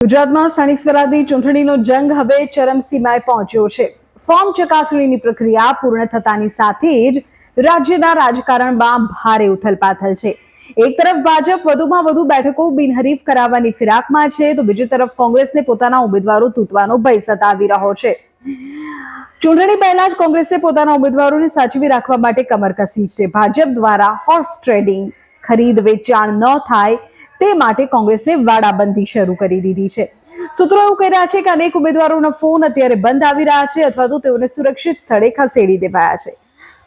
ગુજરાતમાં સ્થાનિક સ્વરાજની ચૂંટણીનો જંગ હવે ચરમસીમાએ પહોંચ્યો છે। ફોર્મ ચકાસણીની પ્રક્રિયા પૂર્ણ થતાની સાથે જ રાજ્યના રાજકારણમાં ભારે ઉથલપાથલ છે। એક તરફ ભાજપ વધુમાં વધુ બેઠકો બિનહરીફ કરાવવાની ફિરાકમાં છે, તો બીજી તરફ કોંગ્રેસને પોતાના ઉમેદવારો તૂટવાનો ભય સતાવી રહ્યો છે। ચૂંટણી પહેલા જ કોંગ્રેસે પોતાના ઉમેદવારોને સાચવી રાખવા માટે કમર કસી છે। ભાજપ દ્વારા હોર્સ ટ્રેડિંગ, ખરીદ વેચાણ ન થાય તે માટે કોંગ્રેસે વાડાબંધી શરૂ કરી દીધી છે। સૂત્રો એવું કહી રહ્યા છે કે અનેક ઉમેદવારોના ફોન અત્યારે બંધ આવી રહ્યા છે અથવા તો તેઓને સુરક્ષિત સ્થળે ખસેડી દેવાયા છે।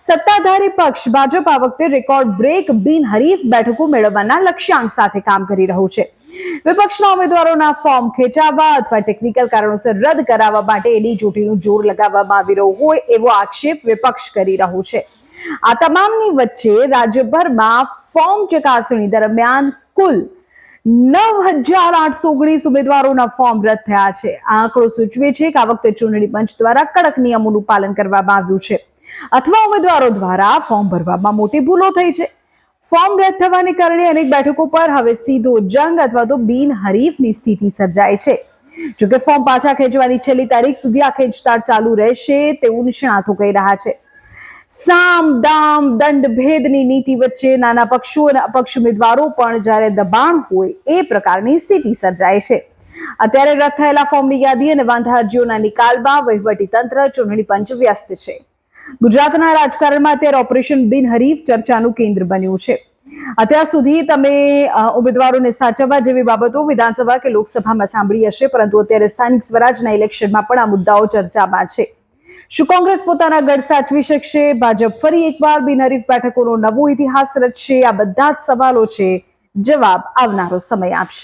સત્તાધારી પક્ષ ભાજપ આ વખતે રેકોર્ડ બ્રેક બિનહરીફ બેઠકો મેળવવાના લક્ષ્યાંક સાથે કામ કરી રહ્યું છે। વિપક્ષના ઉમેદવારોના ફોર્મ ખેંચાવવા અથવા ટેકનિકલ કારણોસર રદ કરાવવા માટે એડી ચોટીનું જોર લગાવવામાં આવી રહ્યું હોય એવો આક્ષેપ વિપક્ષ કરી રહ્યું છે। આ તમામની વચ્ચે રાજ્યભરમાં ફોર્મ ચકાસણી દરમિયાન કુલ 9,819 ઉમેદવારોના ફોર્મ રદ થયા છે। આ આંકડો સૂચવે છે કે આ વખતે ચૂંટણી પંચ દ્વારા કડક નિયમોનું પાલન કરવામાં આવ્યું છે અથવા ઉમેદવારો દ્વારા ફોર્મ ભરવામાં મોટી ભૂલો થઈ છે। ફોર્મ રદ થવાને કારણે અનેક બેઠકો પર હવે સીધો જંગ અથવા તો બિનહરીફની સ્થિતિ સર્જાય છે। જોકે ફોર્મ પાછા ખેંચવાની છેલ્લી તારીખ સુધી આ ખેંચતાણ ચાલુ રહેશે તેવું નિષ્ણાતો કહી રહ્યા છે। સામ દામ દંડ ભેદની નીતિ વચ્ચે નાના પક્ષો અને અપક્ષ ઉમેદવારો પણ જ્યારે દબાણ હોય એ પ્રકારની સ્થિતિ સર્જાય છે। અત્યારે રદ થયેલા ફોર્મની યાદી અને વાંધા અરજીઓના નિકાલમાં વહીવટી તંત્ર, ચૂંટણી પંચ વ્યસ્ત છે। ગુજરાતના રાજકારણમાં અત્યારે ઓપરેશન બિનહરીફ ચર્ચાનું કેન્દ્ર બન્યું છે। અત્યાર સુધી તમે ઉમેદવારોને સાચવવા જેવી બાબતો વિધાનસભા કે લોકસભામાં સાંભળી હશે, પરંતુ અત્યારે સ્થાનિક સ્વરાજના ઇલેક્શનમાં પણ આ મુદ્દાઓ ચર્ચામાં છે। શું કોંગ્રેસ પોતાના ગઢ સાચવી શકશે? ભાજપ ફરી એકવાર બિનહરીફ બેઠકોનો નવો ઇતિહાસ રચશે? આ બધા જ સવાલો છે, જવાબ આવનારો સમય આપશે।